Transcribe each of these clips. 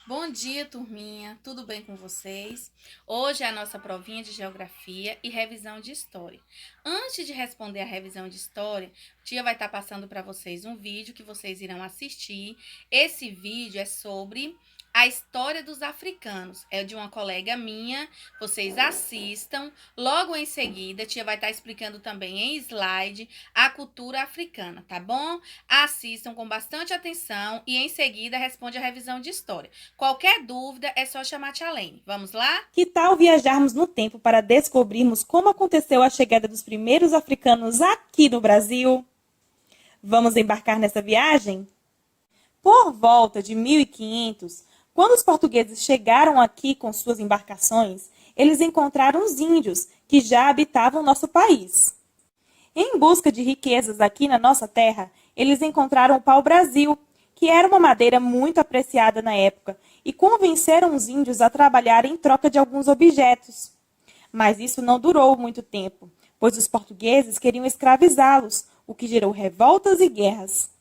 Bom dia, turminha. Tudo bem com vocês? Hoje é a nossa provinha de geografia e revisão de história. Antes de responder a revisão de história, a tia vai estar passando para vocês um vídeo que vocês irão assistir. Esse vídeo é sobre a história dos africanos. É de uma colega minha. Vocês assistam. Logo em seguida, a tia vai estar explicando também em slide a cultura africana, tá bom? Assistam com bastante atenção e em seguida responde a revisão de história. Qualquer dúvida é só chamar a Tia Lene. Vamos lá? Que tal viajarmos no tempo para descobrirmos como aconteceu a chegada dos primeiros africanos aqui no Brasil? Vamos embarcar nessa viagem? Por volta de 1500, quando os portugueses chegaram aqui com suas embarcações, eles encontraram os índios que já habitavam nosso país. Em busca de riquezas aqui na nossa terra, eles encontraram o pau-brasil, que era uma madeira muito apreciada na época, e convenceram os índios a trabalhar em troca de alguns objetos. Mas isso não durou muito tempo, pois os portugueses queriam escravizá-los, o que gerou revoltas e guerras.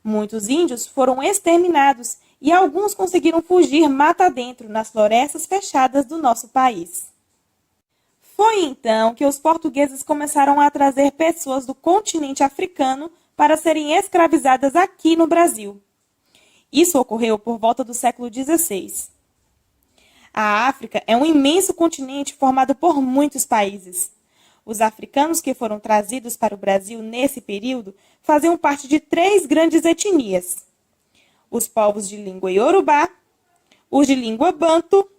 Muitos índios foram exterminados e alguns conseguiram fugir mata adentro nas florestas fechadas do nosso país. Foi então que os portugueses começaram a trazer pessoas do continente africano para serem escravizadas aqui no Brasil. Isso ocorreu por volta do século XVI. A África é um imenso continente formado por muitos países. Os africanos que foram trazidos para o Brasil nesse período faziam parte de 3 grandes etnias: os povos de língua iorubá, os de língua banto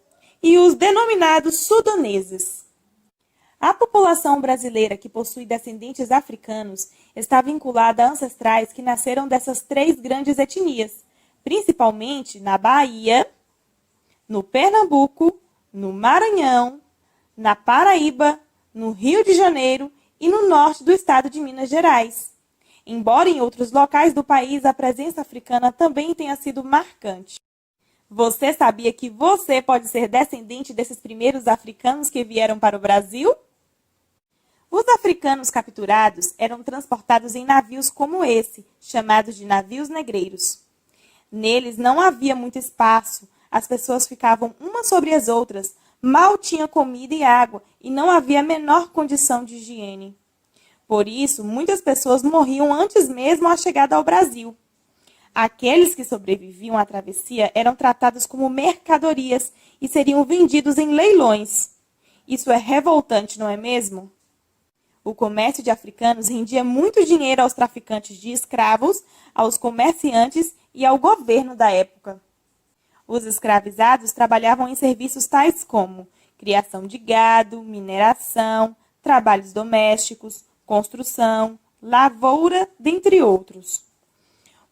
e os denominados sudaneses. A população brasileira que possui descendentes africanos está vinculada a ancestrais que nasceram dessas 3 grandes etnias, principalmente na Bahia, no Pernambuco, no Maranhão, na Paraíba, no Rio de Janeiro e no norte do estado de Minas Gerais. Embora em outros locais do país a presença africana também tenha sido marcante. Você sabia que você pode ser descendente desses primeiros africanos que vieram para o Brasil? Os africanos capturados eram transportados em navios como esse, chamados de navios negreiros. Neles não havia muito espaço, as pessoas ficavam umas sobre as outras, mal tinha comida e água e não havia a menor condição de higiene. Por isso, muitas pessoas morriam antes mesmo da chegada ao Brasil. Aqueles que sobreviviam à travessia eram tratados como mercadorias e seriam vendidos em leilões. Isso é revoltante, não é mesmo? O comércio de africanos rendia muito dinheiro aos traficantes de escravos, aos comerciantes e ao governo da época. Os escravizados trabalhavam em serviços tais como criação de gado, mineração, trabalhos domésticos, construção, lavoura, dentre outros.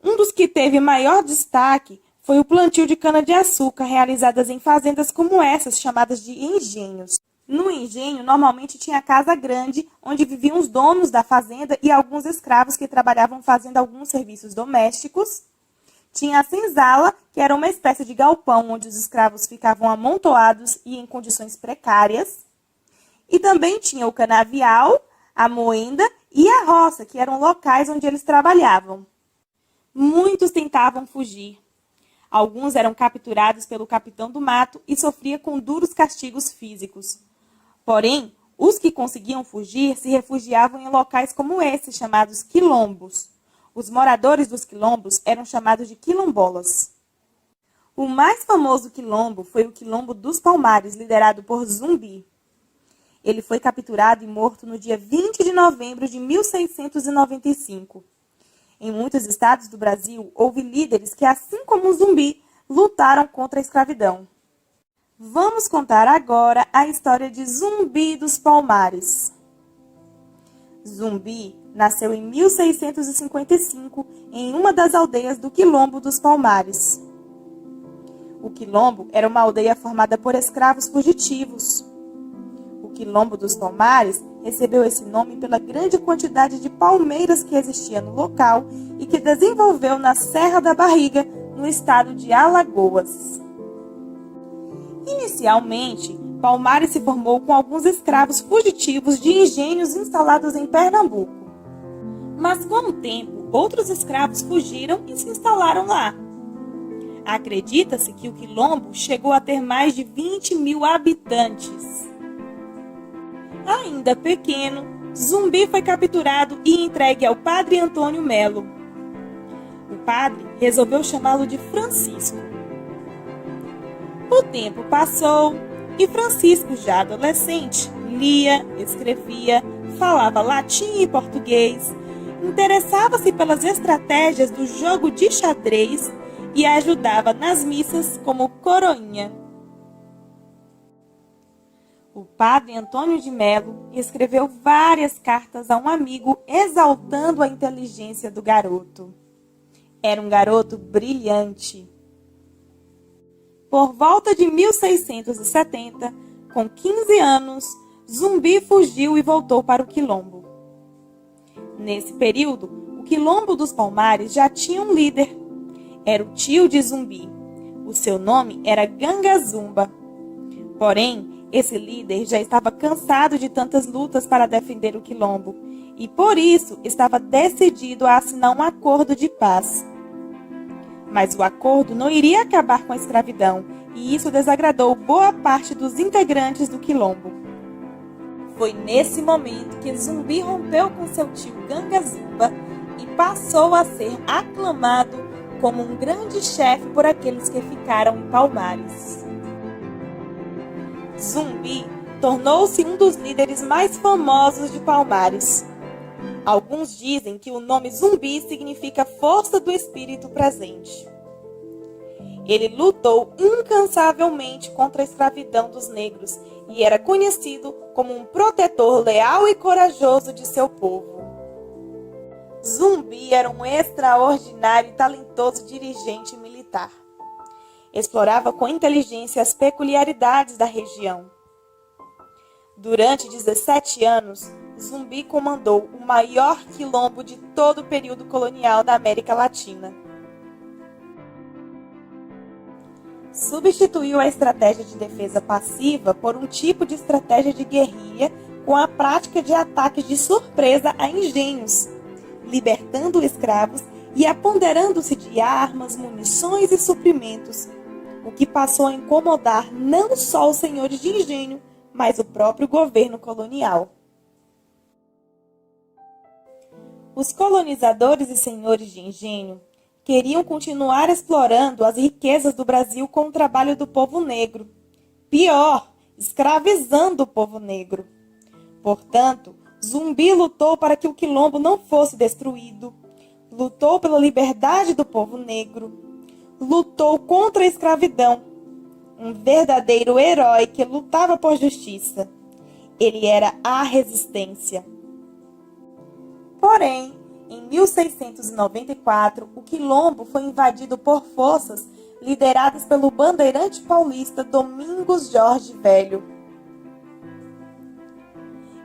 Um dos que teve maior destaque foi o plantio de cana-de-açúcar realizadas em fazendas como essas, chamadas de engenhos. No engenho, normalmente tinha casa grande, onde viviam os donos da fazenda e alguns escravos que trabalhavam fazendo alguns serviços domésticos. Tinha a senzala, que era uma espécie de galpão, onde os escravos ficavam amontoados e em condições precárias. E também tinha o canavial, a moenda e a roça, que eram locais onde eles trabalhavam. Muitos tentavam fugir. Alguns eram capturados pelo capitão do mato e sofriam com duros castigos físicos. Porém, os que conseguiam fugir se refugiavam em locais como esse, chamados quilombos. Os moradores dos quilombos eram chamados de quilombolas. O mais famoso quilombo foi o Quilombo dos Palmares, liderado por Zumbi. Ele foi capturado e morto no dia 20 de novembro de 1695. Em muitos estados do Brasil, houve líderes que, assim como Zumbi, lutaram contra a escravidão. Vamos contar agora a história de Zumbi dos Palmares. Zumbi nasceu em 1655 em uma das aldeias do Quilombo dos Palmares. O Quilombo era uma aldeia formada por escravos fugitivos. O Quilombo dos Palmares recebeu esse nome pela grande quantidade de palmeiras que existia no local e que desenvolveu na Serra da Barriga, no estado de Alagoas. Inicialmente, Palmares se formou com alguns escravos fugitivos de engenhos instalados em Pernambuco. Mas com o tempo, outros escravos fugiram e se instalaram lá. Acredita-se que o Quilombo chegou a ter mais de 20 mil habitantes. Ainda pequeno, Zumbi foi capturado e entregue ao padre Antônio Melo. O padre resolveu chamá-lo de Francisco. O tempo passou e Francisco, já adolescente, lia, escrevia, falava latim e português, interessava-se pelas estratégias do jogo de xadrez e ajudava nas missas como coroinha. O padre Antônio de Melo escreveu várias cartas a um amigo exaltando a inteligência do garoto. Era um garoto brilhante. Por volta de 1670, com 15 anos, Zumbi fugiu e voltou para o Quilombo. Nesse período, o Quilombo dos Palmares já tinha um líder. Era o tio de Zumbi. O seu nome era Gangazumba. Porém, esse líder já estava cansado de tantas lutas para defender o Quilombo e, por isso, estava decidido a assinar um acordo de paz. Mas o acordo não iria acabar com a escravidão, e isso desagradou boa parte dos integrantes do Quilombo. Foi nesse momento que Zumbi rompeu com seu tio Gangazumba e passou a ser aclamado como um grande chefe por aqueles que ficaram em Palmares. Zumbi tornou-se um dos líderes mais famosos de Palmares. Alguns dizem que o nome Zumbi significa força do espírito presente. Ele lutou incansavelmente contra a escravidão dos negros e era conhecido como um protetor leal e corajoso de seu povo. Zumbi era um extraordinário e talentoso dirigente militar. Explorava com inteligência as peculiaridades da região. Durante 17 anos, Zumbi comandou o maior quilombo de todo o período colonial da América Latina. Substituiu a estratégia de defesa passiva por um tipo de estratégia de guerrilha com a prática de ataques de surpresa a engenhos, libertando escravos e apoderando-se de armas, munições e suprimentos, o que passou a incomodar não só os senhores de engenho, mas o próprio governo colonial. Os colonizadores e senhores de engenho queriam continuar explorando as riquezas do Brasil com o trabalho do povo negro. Pior, escravizando o povo negro. Portanto, Zumbi lutou para que o Quilombo não fosse destruído, lutou pela liberdade do povo negro, lutou contra a escravidão. Um verdadeiro herói que lutava por justiça. Ele era a resistência. Porém, em 1694, o Quilombo foi invadido por forças lideradas pelo bandeirante paulista Domingos Jorge Velho.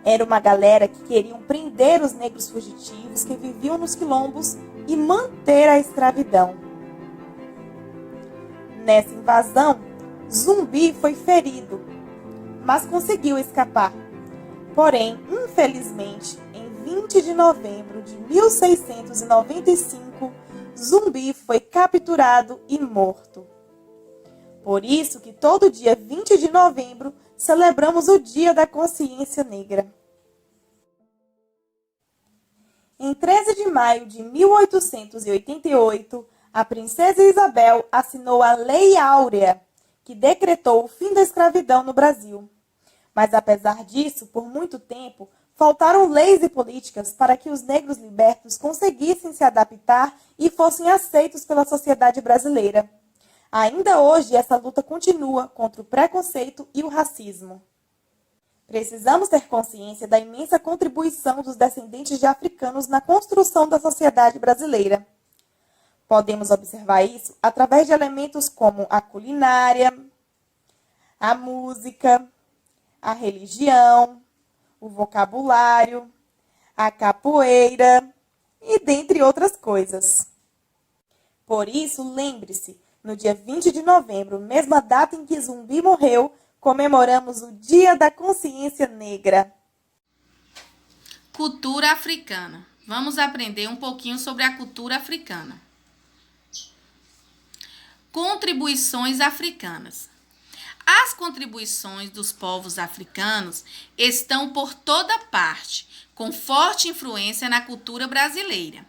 Era uma galera que queriam prender os negros fugitivos que viviam nos quilombos e manter a escravidão. Nessa invasão, Zumbi foi ferido, mas conseguiu escapar. Porém, infelizmente, em 20 de novembro de 1695, Zumbi foi capturado e morto. Por isso que todo dia 20 de novembro celebramos o Dia da Consciência Negra. Em 13 de maio de 1888, a princesa Isabel assinou a Lei Áurea, que decretou o fim da escravidão no Brasil. Mas, apesar disso, por muito tempo, faltaram leis e políticas para que os negros libertos conseguissem se adaptar e fossem aceitos pela sociedade brasileira. Ainda hoje, essa luta continua contra o preconceito e o racismo. Precisamos ter consciência da imensa contribuição dos descendentes de africanos na construção da sociedade brasileira. Podemos observar isso através de elementos como a culinária, a música, a religião, o vocabulário, a capoeira e dentre outras coisas. Por isso, lembre-se, no dia 20 de novembro, mesma data em que Zumbi morreu, comemoramos o Dia da Consciência Negra. Cultura africana. Vamos aprender um pouquinho sobre a cultura africana. Contribuições africanas. As contribuições dos povos africanos estão por toda parte, com forte influência na cultura brasileira.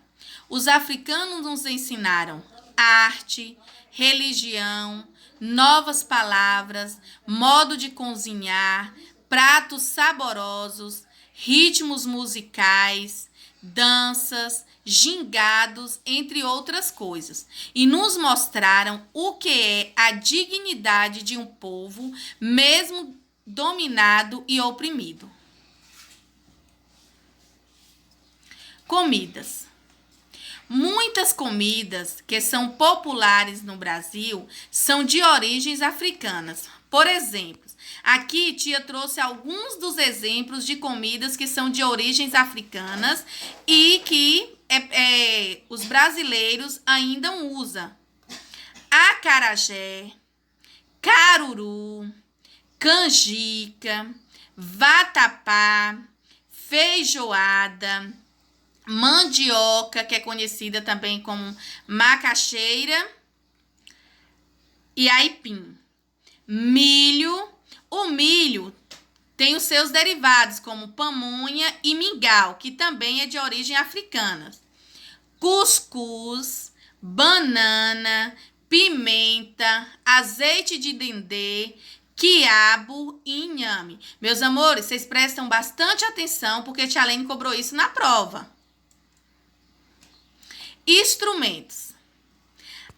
Os africanos nos ensinaram arte, religião, novas palavras, modo de cozinhar, pratos saborosos, ritmos musicais, danças, gingados, entre outras coisas, e nos mostraram o que é a dignidade de um povo, mesmo dominado e oprimido. Comidas. Muitas comidas que são populares no Brasil são de origens africanas. Por exemplo, aqui tia trouxe alguns dos exemplos de comidas que são de origens africanas e que os brasileiros ainda usam. Acarajé, caruru, canjica, vatapá, feijoada, mandioca, que é conhecida também como macaxeira, e aipim. Milho. O milho tem os seus derivados, como pamonha e mingau, que também é de origem africana. Cuscuz, banana, pimenta, azeite de dendê, quiabo e inhame. Meus amores, vocês prestam bastante atenção, porque tia Lene cobrou isso na prova. Instrumentos.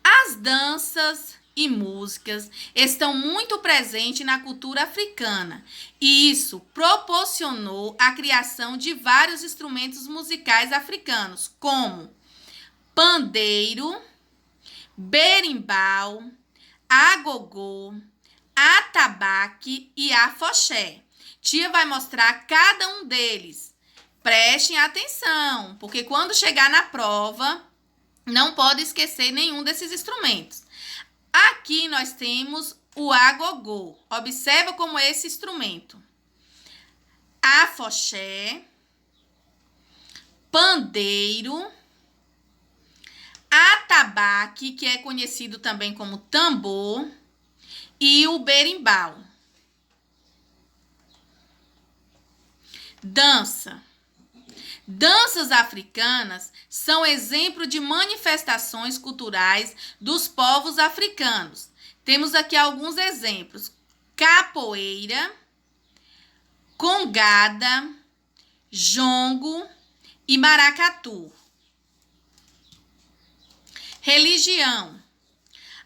As danças e músicas estão muito presentes na cultura africana, e isso proporcionou a criação de vários instrumentos musicais africanos, como pandeiro, berimbau, agogô, atabaque e afoxé. Tia vai mostrar cada um deles. Prestem atenção, porque quando chegar na prova, não pode esquecer nenhum desses instrumentos. Aqui nós temos o agogô. Observa como é esse instrumento. Afoxé, pandeiro, atabaque, que é conhecido também como tambor, e o berimbau. Dança. Danças africanas são exemplo de manifestações culturais dos povos africanos. Temos aqui alguns exemplos: capoeira, congada, jongo e maracatu. Religião.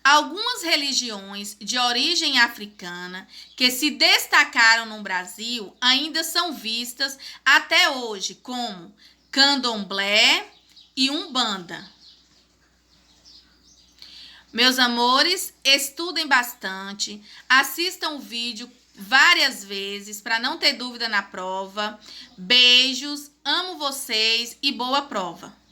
Algumas religiões de origem africana que se destacaram no Brasil ainda são vistas até hoje, como candomblé e umbanda. Meus amores, estudem bastante, assistam o vídeo várias vezes para não ter dúvida na prova. Beijos, amo vocês e boa prova!